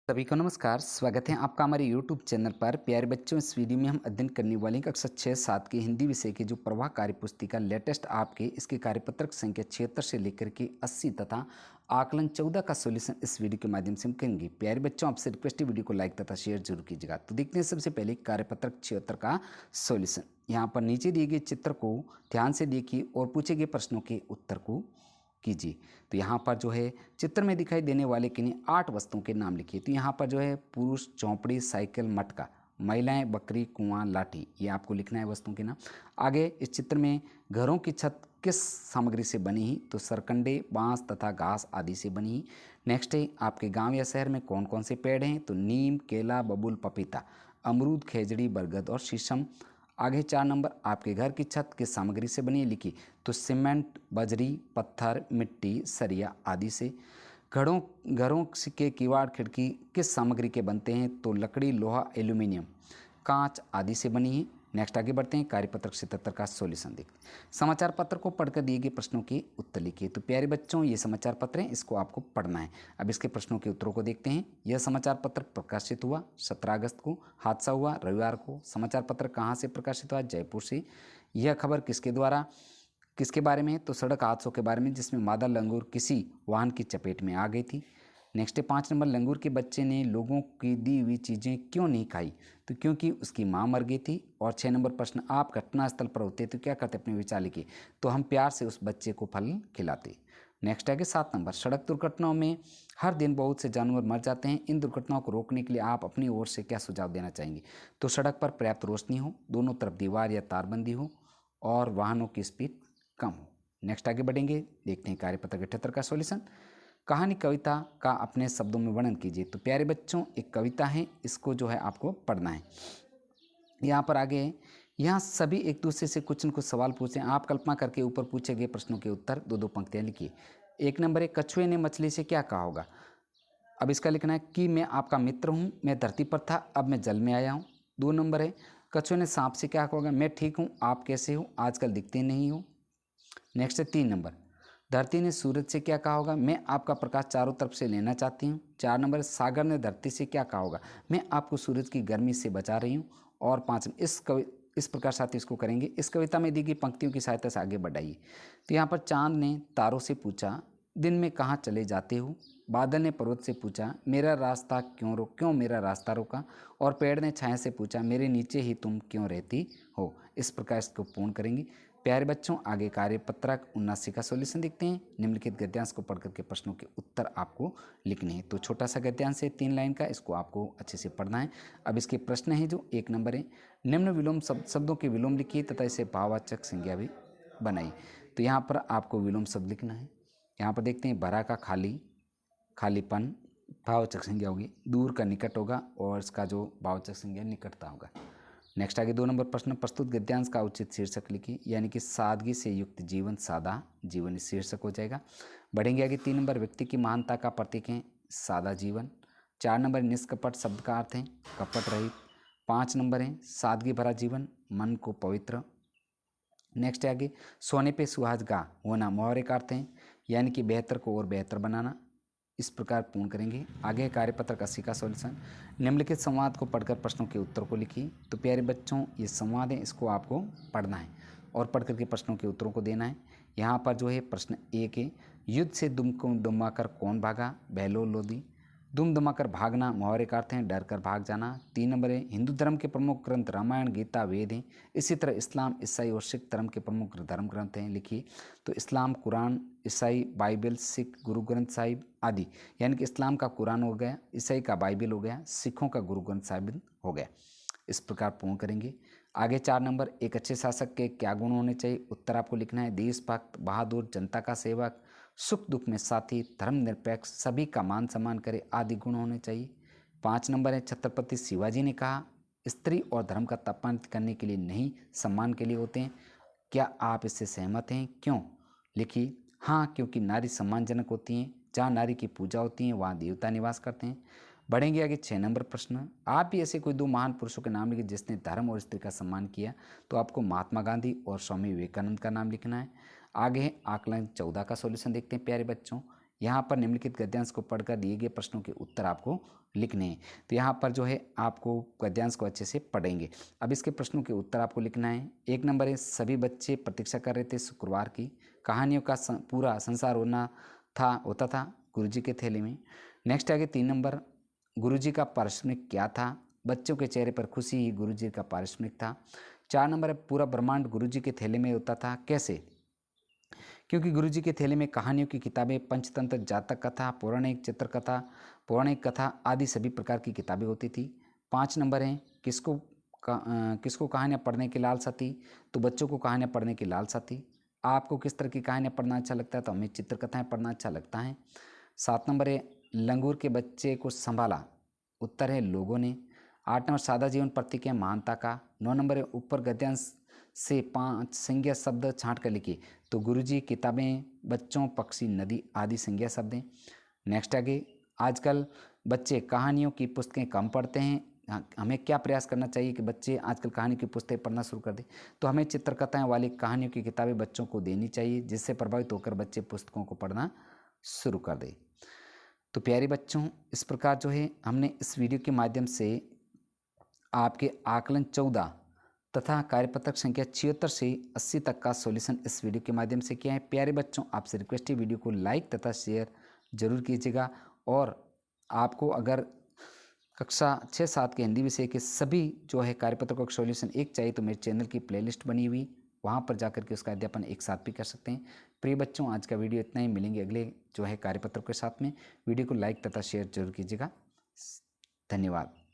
सभी को नमस्कार। स्वागत है आपका हमारे YouTube चैनल पर। प्यारे बच्चों, इस वीडियो में हम अध्ययन करने वाले हैं कक्षा 6-7 की हिंदी विषय के जो प्रवाह कार्य पुस्तिका लेटेस्ट आपके इसके कार्यपत्रक संख्या 76 से लेकर के 80 तथा आकलन 14 का सॉल्यूशन इस वीडियो के माध्यम से हम करेंगे। प्यारे बच्चों, आपसे रिक्वेस्ट है वीडियो को लाइक तथा शेयर जरूर कीजिएगा। तो देखते हैं सबसे पहले कार्यपत्रक 76 का सॉल्यूशन। यहाँ पर नीचे दिए गए चित्र को ध्यान से देखिए और पूछे गए प्रश्नों के उत्तर को कीजिए। तो यहाँ पर जो है चित्र में दिखाई देने वाले किन्हीं 8 वस्तुओं के नाम लिखिए। तो यहाँ पर जो है पुरुष, चौपड़ी, साइकिल, मटका, महिलाएं, बकरी, कुआं, लाठी, ये आपको लिखना है वस्तुओं के नाम। आगे इस चित्र में घरों की छत किस सामग्री से बनी ही? तो सरकंडे, बांस तथा घास आदि से बनी ही। नेक्स्ट है आपके गांव या शहर में कौन कौन से पेड़ हैं? तो नीम, केला, बबूल, पपीता, अमरूद, खेजड़ी, बरगद और शीशम। आगे 4 नंबर आपके घर की छत किस सामग्री से बनी है? लिखी। तो सीमेंट, बजरी, पत्थर, मिट्टी, सरिया आदि से। घरों के किवाड़, खिड़की किस सामग्री के बनते हैं? तो लकड़ी, लोहा, एल्यूमिनियम, कांच आदि से बनी है। नेक्स्ट आगे बढ़ते हैं, कार्यपत्रक 77 का सॉल्यूशन देखते हैं। समाचार पत्र को पढ़कर दिए गए प्रश्नों के उत्तर लिखिए। तो प्यारे बच्चों, ये समाचार पत्र है, इसको आपको पढ़ना है। अब इसके प्रश्नों के उत्तरों को देखते हैं। यह समाचार पत्र प्रकाशित हुआ 17 अगस्त को। हादसा हुआ रविवार को। समाचार पत्र कहाँ से प्रकाशित हुआ? जयपुर से। यह खबर किसके बारे में है? तो सड़क हादसों के बारे में, जिसमें मादा लंगूर किसी वाहन की चपेट में आ गई थी। नेक्स्ट है 5 नंबर, लंगूर के बच्चे ने लोगों की दी हुई चीज़ें क्यों नहीं खाई? तो क्योंकि उसकी माँ मर गई थी। और 6 नंबर प्रश्न, आप घटनास्थल पर होते तो क्या करते? अपने विचार लिखिए। तो हम प्यार से उस बच्चे को फल खिलाते। नेक्स्ट है कि 7 नंबर, सड़क दुर्घटनाओं में हर दिन बहुत से जानवर मर जाते हैं। इन दुर्घटनाओं को रोकने के लिए आप अपनी ओर से क्या सुझाव देना चाहेंगे? तो सड़क पर पर्याप्त रोशनी हो, दोनों तरफ दीवार या तारबंदी हो और वाहनों की स्पीड कम हो। नेक्स्ट आगे बढ़ेंगे, देखते हैं कार्यपत्र 78 का सॉल्यूशन। कहानी कविता का अपने शब्दों में वर्णन कीजिए। तो प्यारे बच्चों, एक कविता है, इसको जो है आपको पढ़ना है। यहाँ पर आगे यहाँ सभी एक दूसरे से कुछ न कुछ सवाल पूछें। आप कल्पना करके ऊपर पूछे गए प्रश्नों के उत्तर 2-2 पंक्तियाँ लिखिए। 1 नंबर है, कछुए ने मछली से क्या कहा होगा? अब इसका लिखना है कि मैं आपका मित्र हूँ, मैं धरती पर था, अब मैं जल में आया हूँ। 2 नंबर है, कछुए ने सांप से क्या कहा होगा? मैं ठीक हूँ, आप कैसे हो? आजकल दिखते नहीं हो। नेक्स्ट है 3 नंबर, धरती ने सूरज से क्या कहा होगा? मैं आपका प्रकाश चारों तरफ से लेना चाहती हूँ। 4 नंबर, सागर ने धरती से क्या कहा होगा? मैं आपको सूरज की गर्मी से बचा रही हूँ। और 5, इस प्रकार साथी इसको करेंगे। इस कविता में दी गई पंक्तियों की सहायता से आगे बढ़ाइए। तो यहाँ पर चांद ने तारों से पूछा, दिन में कहाँ चले जाते हो? बादल ने पर्वत से पूछा, क्यों मेरा रास्ता रोका? और पेड़ ने छाया से पूछा, मेरे नीचे ही तुम क्यों रहती हो? इस प्रकार इसको पूर्ण करेंगे। प्यारे बच्चों, आगे कार्यपत्रक 79 का सॉल्यूशन देखते हैं। निम्नलिखित गद्यांश को पढ़ करके प्रश्नों के उत्तर आपको लिखने हैं। तो छोटा सा गद्यांश है 3 लाइन का, इसको आपको अच्छे से पढ़ना है। अब इसके प्रश्न हैं जो 1 नंबर है, निम्न विलोम शब्दों के विलोम लिखिए तथा इसे भाववाचक संज्ञा भी बनाइए। तो यहाँ पर आपको विलोम शब्द लिखना है। यहाँ पर देखते हैं, भरा का खाली, खालीपन भाववाचक संज्ञा होगी, दूर का निकट होगा और इसका जो भाववाचक संज्ञा निकटता होगा। नेक्स्ट आगे 2 नंबर प्रश्न, प्रस्तुत गद्यांश का उचित शीर्षक लिखिए, यानी कि सादगी से युक्त जीवन, सादा जीवन इस शीर्षक हो जाएगा। बढ़ेंगे आगे 3 नंबर, व्यक्ति की महानता का प्रतीक है सादा जीवन। 4 नंबर, निष्कपट शब्द का अर्थ है कपट रहित। 5 नंबर है, सादगी भरा जीवन, मन को पवित्र। नेक्स्ट आगे, सोने पे सुहागा होना मुहावरे का अर्थ है, यानी कि बेहतर को और बेहतर बनाना। इस प्रकार पूर्ण करेंगे। आगे कार्यपत्रक 80 का सॉल्यूशन, निम्नलिखित संवाद को पढ़कर प्रश्नों के उत्तर को लिखिए। तो प्यारे बच्चों, ये संवाद है, इसको आपको पढ़ना है और पढ़ करके प्रश्नों के उत्तरों को देना है। यहाँ पर जो है प्रश्न 1 है, युद्ध से दुम को दुमाकर कौन भागा? बहलोल लोदी। दुम दमाकर भागना मुहावरे का अर्थ हैं डर कर भाग जाना। 3 नंबर है, हिंदू धर्म के प्रमुख ग्रंथ रामायण, गीता, वेद हैं। इसी तरह इस्लाम, ईसाई और सिख धर्म के प्रमुख धर्म ग्रंथ हैं। लिखिए। तो इस्लाम कुरान, ईसाई बाइबल, सिख गुरु ग्रंथ साहिब आदि, यानी कि इस्लाम का कुरान हो गया, ईसाई का बाइबल हो गया, सिखों का गुरु ग्रंथ साहिब हो गया। इस प्रकार पूर्ण करेंगे। आगे 4 नंबर, एक अच्छे शासक के क्या गुण होने चाहिए? उत्तर आपको लिखना है, देशभक्त, बहादुर, जनता का सेवक, सुख दुख में साथी, धर्मनिरपेक्ष, सभी का मान सम्मान करे आदि गुण होने चाहिए। 5 नंबर है, छत्रपति शिवाजी ने कहा, स्त्री और धर्म का तापमान करने के लिए नहीं, सम्मान के लिए होते हैं। क्या आप इससे सहमत हैं? क्यों? लिखिए। हाँ, क्योंकि नारी सम्मानजनक होती हैं। जहाँ नारी की पूजा होती है वहाँ देवता निवास करते हैं। बढ़ेंगे आगे 6 नंबर प्रश्न, आप भी ऐसे कोई 2 महान पुरुषों के नाम लिखिए जिसने धर्म और स्त्री का सम्मान किया। तो आपको महात्मा गांधी और स्वामी विवेकानंद का नाम लिखना है। आगे है आकलन 14 का सॉल्यूशन देखते हैं प्यारे बच्चों। यहाँ पर निम्नलिखित गद्यांश को पढ़कर दिए गए प्रश्नों के उत्तर आपको लिखने हैं। तो यहाँ पर जो है आपको गद्यांश को अच्छे से पढ़ेंगे। अब इसके प्रश्नों के उत्तर आपको लिखना है। 1 नंबर है, सभी बच्चे प्रतीक्षा कर रहे थे शुक्रवार की। कहानियों का पूरा संसार होता था गुरुजी के थैले में। नेक्स्ट आगे 3 नंबर, गुरुजी का पारिश्रमिक क्या था? बच्चों के चेहरे पर खुशी ही गुरुजी का पारिश्रमिक था। 4 नंबर है, पूरा ब्रह्मांड गुरुजी के थैले में होता था, कैसे? क्योंकि गुरुजी के थैले में कहानियों की किताबें, पंचतंत्र, जातक कथा, पौराणिक चित्रकथा, पौराणिक कथा आदि सभी प्रकार की किताबें होती थी। 5 नंबर है, किसको कहानियाँ पढ़ने की लालसा थी? तो बच्चों को कहानियाँ पढ़ने की लालसा थी। आपको किस तरह की कहानियाँ पढ़ना अच्छा लगता है? तो हमें चित्रकथाएँ पढ़ना अच्छा लगता है। 7 नंबर है, लंगूर के बच्चे को संभाला, उत्तर है लोगों ने। 8 नंबर, सादा जीवन प्रतीक है महानता का। 9 नंबर है, ऊपर गद्यांश से 5 संज्ञा शब्द छांट कर लिखिए। तो गुरुजी, किताबें, बच्चों, पक्षी, नदी आदि संज्ञा शब्द हैं। नेक्स्ट आगे, आजकल बच्चे कहानियों की पुस्तकें कम पढ़ते हैं, हमें क्या प्रयास करना चाहिए कि बच्चे आजकल कहानी की पुस्तकें पढ़ना शुरू कर दें? तो हमें चित्रकथाएं वाली कहानियों की किताबें बच्चों को देनी चाहिए, जिससे प्रभावित होकर बच्चे पुस्तकों को पढ़ना शुरू कर दें। तो प्यारे बच्चों, इस प्रकार जो है हमने इस वीडियो के माध्यम से आपके आकलन 14 तथा कार्यपत्रक संख्या 76 से 80 तक का सॉल्यूशन इस वीडियो के माध्यम से किया है। प्यारे बच्चों, आपसे रिक्वेस्ट है, वीडियो को लाइक तथा शेयर जरूर कीजिएगा। और आपको अगर कक्षा 6-7 के हिंदी विषय के सभी जो है कार्यपत्रकों का सॉल्यूशन एक चाहिए तो मेरे चैनल की प्लेलिस्ट बनी हुई, वहाँ पर जाकर के उसका अध्यापन एक साथ भी कर सकते हैं। प्रिय बच्चों, आज का वीडियो इतना ही, मिलेंगे अगले जो है कार्यपत्रक के साथ में। वीडियो को लाइक तथा शेयर जरूर कीजिएगा। धन्यवाद।